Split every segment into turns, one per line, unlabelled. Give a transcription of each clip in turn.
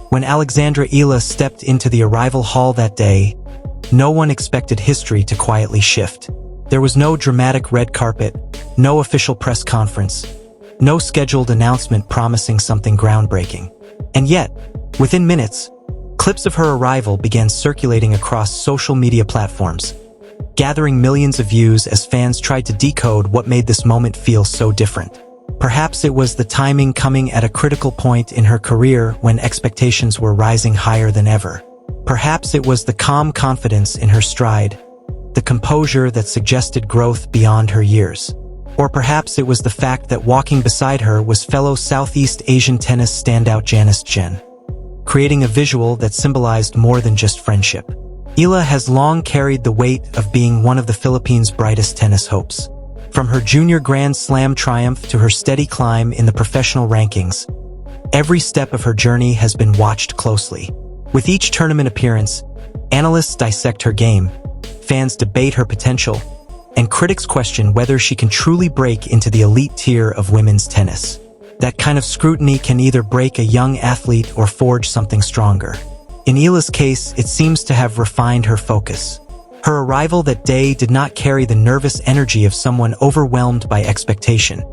When Alexandra Eala stepped into the arrival hall that day, no one expected history to quietly shift. There was no dramatic red carpet, no official press conference, no scheduled announcement promising something groundbreaking. And yet, within minutes, clips of her arrival began circulating across social media platforms, gathering millions of views as fans tried to decode what made this moment feel so different. Perhaps it was the timing coming at a critical point in her career when expectations were rising higher than ever. Perhaps it was the calm confidence in her stride, the composure that suggested growth beyond her years. Or perhaps it was the fact that walking beside her was fellow Southeast Asian tennis standout Janice Tjen, creating a visual that symbolized more than just friendship. Eala has long carried the weight of being one of the Philippines' brightest tennis hopes. From her junior Grand Slam triumph to her steady climb in the professional rankings, every step of her journey has been watched closely. With each tournament appearance, analysts dissect her game, fans debate her potential, and critics question whether she can truly break into the elite tier of women's tennis. That kind of scrutiny can either break a young athlete or forge something stronger. In Eala's case, it seems to have refined her focus. Her arrival that day did not carry the nervous energy of someone overwhelmed by expectation.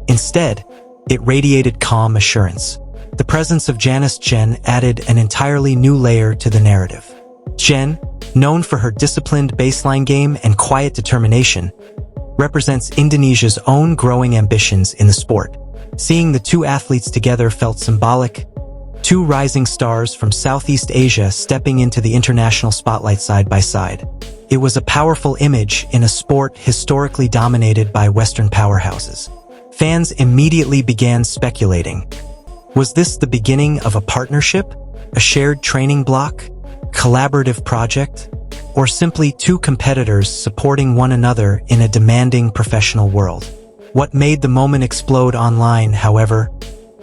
Instead, it radiated calm assurance. The presence of Janice Tjen added an entirely new layer to the narrative. Tjen, known for her disciplined baseline game and quiet determination, represents Indonesia's own growing ambitions in the sport. Seeing the two athletes together felt symbolic, two rising stars from Southeast Asia stepping into the international spotlight side by side. It was a powerful image in a sport historically dominated by Western powerhouses. Fans immediately began speculating. Was this the beginning of a partnership, a shared training block, collaborative project, or simply two competitors supporting one another in a demanding professional world? What made the moment explode online, however,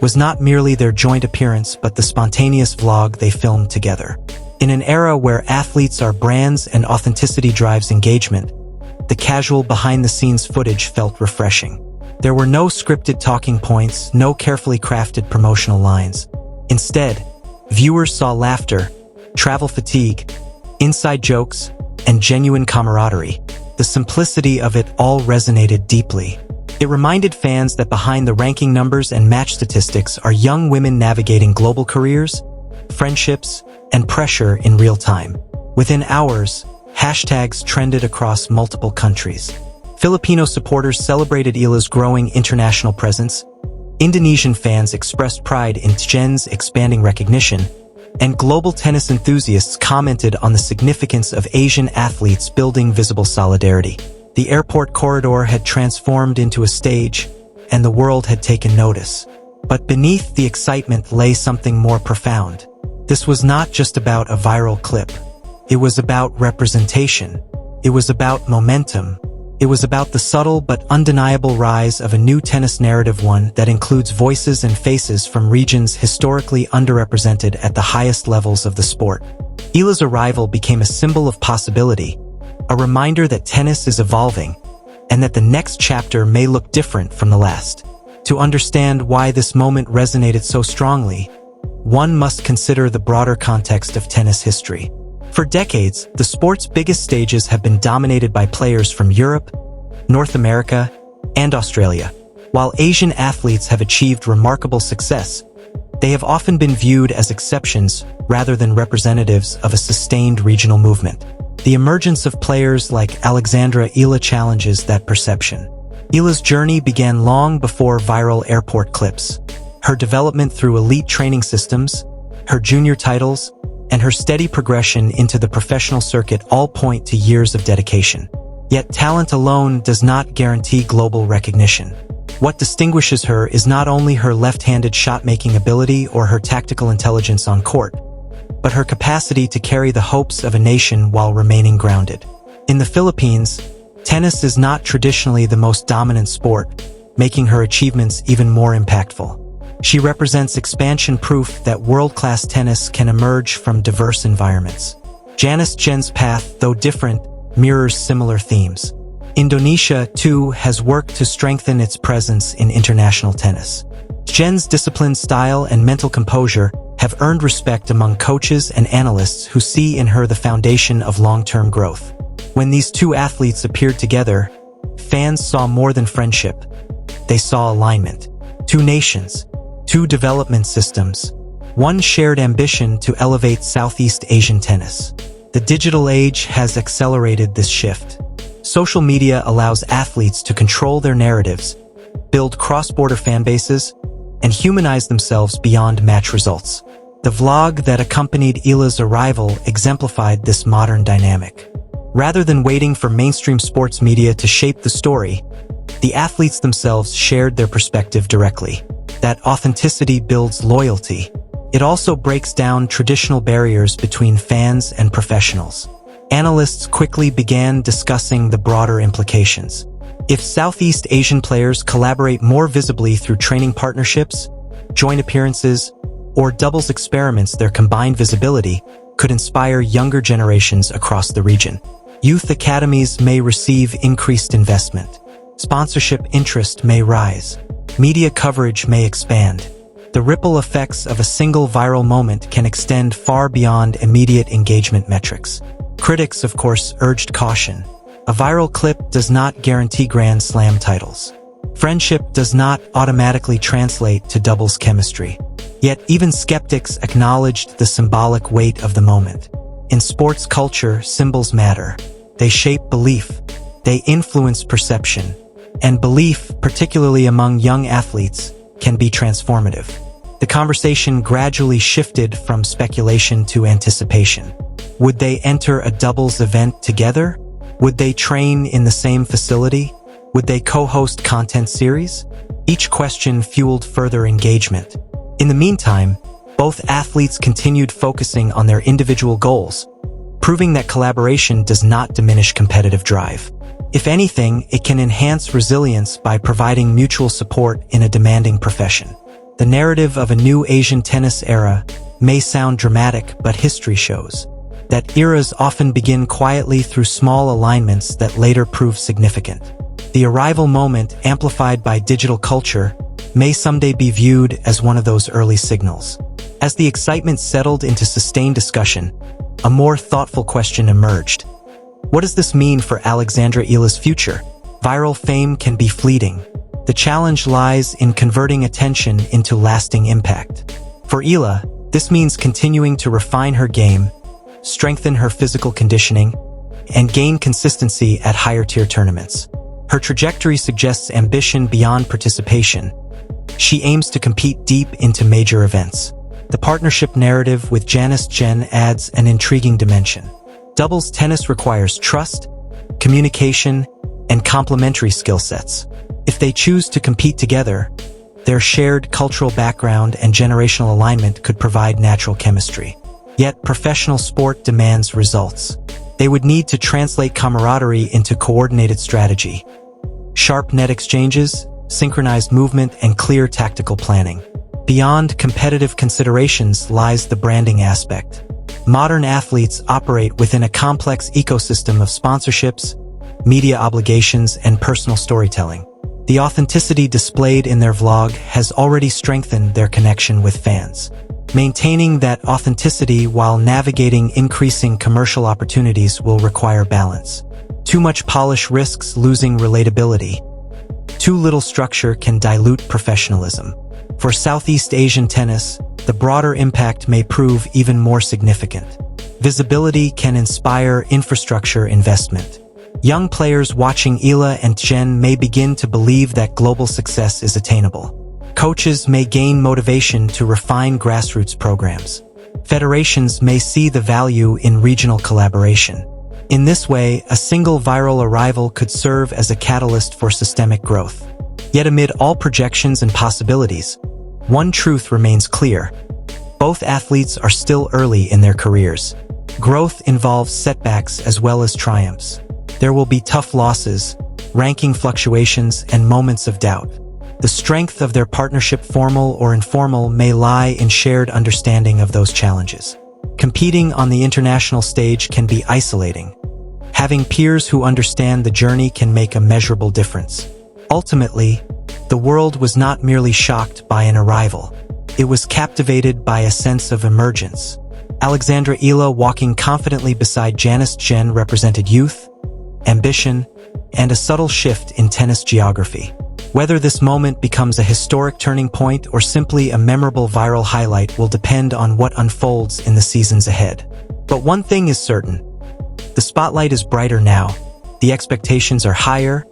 was not merely their joint appearance but the spontaneous vlog they filmed together. In an era where athletes are brands and authenticity drives engagement, the casual behind-the-scenes footage felt refreshing. There were no scripted talking points, no carefully crafted promotional lines. Instead, viewers saw laughter, travel fatigue, inside jokes, and genuine camaraderie. The simplicity of it all resonated deeply. It reminded fans that behind the ranking numbers and match statistics are young women navigating global careers, friendships, and pressure in real time. Within hours, hashtags trended across multiple countries. Filipino supporters celebrated Eala's growing international presence, Indonesian fans expressed pride in Tjen's expanding recognition, and global tennis enthusiasts commented on the significance of Asian athletes building visible solidarity. The airport corridor had transformed into a stage, and the world had taken notice. But beneath the excitement lay something more profound. This was not just about a viral clip. It was about representation. It was about momentum. It was about the subtle but undeniable rise of a new tennis narrative, one that includes voices and faces from regions historically underrepresented at the highest levels of the sport. Eala's arrival became a symbol of possibility, a reminder that tennis is evolving, and that the next chapter may look different from the last. To understand why this moment resonated so strongly, one must consider the broader context of tennis history. For decades, the sport's biggest stages have been dominated by players from Europe, North America, and Australia. While Asian athletes have achieved remarkable success, they have often been viewed as exceptions rather than representatives of a sustained regional movement. The emergence of players like Alexandra Eala challenges that perception. Eala's journey began long before viral airport clips. Her development through elite training systems, her junior titles, and her steady progression into the professional circuit all point to years of dedication. Yet talent alone does not guarantee global recognition. What distinguishes her is not only her left-handed shot-making ability or her tactical intelligence on court, but her capacity to carry the hopes of a nation while remaining grounded. In the Philippines, tennis is not traditionally the most dominant sport, making her achievements even more impactful. She represents expansion proof that world-class tennis can emerge from diverse environments. Janice Tjen's path, though different, mirrors similar themes. Indonesia, too, has worked to strengthen its presence in international tennis. Tjen's disciplined style and mental composure have earned respect among coaches and analysts who see in her the foundation of long-term growth. When these two athletes appeared together, fans saw more than friendship. They saw alignment. Two nations, two development systems, one shared ambition to elevate Southeast Asian tennis. The digital age has accelerated this shift. Social media allows athletes to control their narratives, build cross-border fan bases, and humanize themselves beyond match results. The vlog that accompanied Eala's arrival exemplified this modern dynamic. Rather than waiting for mainstream sports media to shape the story, the athletes themselves shared their perspective directly. That authenticity builds loyalty. It also breaks down traditional barriers between fans and professionals. Analysts quickly began discussing the broader implications. If Southeast Asian players collaborate more visibly through training partnerships, joint appearances, or doubles experiments, their combined visibility could inspire younger generations across the region. Youth academies may receive increased investment. Sponsorship interest may rise. Media coverage may expand. The ripple effects of a single viral moment can extend far beyond immediate engagement metrics. Critics, of course, urged caution. A viral clip does not guarantee Grand Slam titles. Friendship does not automatically translate to doubles chemistry. Yet even skeptics acknowledged the symbolic weight of the moment. In sports culture, symbols matter. They shape belief. They influence perception. And belief, particularly among young athletes, can be transformative. The conversation gradually shifted from speculation to anticipation. Would they enter a doubles event together? Would they train in the same facility? Would they co-host content series? Each question fueled further engagement. In the meantime, both athletes continued focusing on their individual goals, proving that collaboration does not diminish competitive drive. If anything, it can enhance resilience by providing mutual support in a demanding profession. The narrative of a new Asian tennis era may sound dramatic, but history shows that eras often begin quietly through small alignments that later prove significant. The arrival moment, amplified by digital culture, may someday be viewed as one of those early signals. As the excitement settled into sustained discussion, a more thoughtful question emerged. What does this mean for Alexandra Eala's future? Viral fame can be fleeting. The challenge lies in converting attention into lasting impact. For Eala, this means continuing to refine her game, strengthen her physical conditioning, and gain consistency at higher-tier tournaments. Her trajectory suggests ambition beyond participation. She aims to compete deep into major events. The partnership narrative with Janice Tjen adds an intriguing dimension. Doubles tennis requires trust, communication, and complementary skill sets. If they choose to compete together, their shared cultural background and generational alignment could provide natural chemistry. Yet professional sport demands results. They would need to translate camaraderie into coordinated strategy. Sharp net exchanges, synchronized movement, and clear tactical planning. Beyond competitive considerations lies the branding aspect. Modern athletes operate within a complex ecosystem of sponsorships, media obligations, and personal storytelling. The authenticity displayed in their vlog has already strengthened their connection with fans. Maintaining that authenticity while navigating increasing commercial opportunities will require balance. Too much polish risks losing relatability. Too little structure can dilute professionalism. For Southeast Asian tennis, the broader impact may prove even more significant. Visibility can inspire infrastructure investment. Young players watching Eala and Tjen may begin to believe that global success is attainable. Coaches may gain motivation to refine grassroots programs. Federations may see the value in regional collaboration. In this way, a single viral arrival could serve as a catalyst for systemic growth. Yet amid all projections and possibilities, one truth remains clear. Both athletes are still early in their careers. Growth involves setbacks as well as triumphs. There will be tough losses, ranking fluctuations, and moments of doubt. The strength of their partnership, formal or informal, may lie in shared understanding of those challenges. Competing on the international stage can be isolating. Having peers who understand the journey can make a measurable difference. Ultimately, the world was not merely shocked by an arrival. it was captivated by a sense of emergence. Alexandra Eala walking confidently beside Janice Tjen represented youth, ambition, and a subtle shift in tennis geography. Whether this moment becomes a historic turning point or simply a memorable viral highlight will depend on what unfolds in the seasons ahead. But one thing is certain. The spotlight is brighter now, the expectations are higher,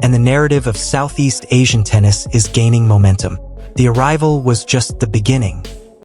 and the narrative of Southeast Asian tennis is gaining momentum. The arrival was just the beginning.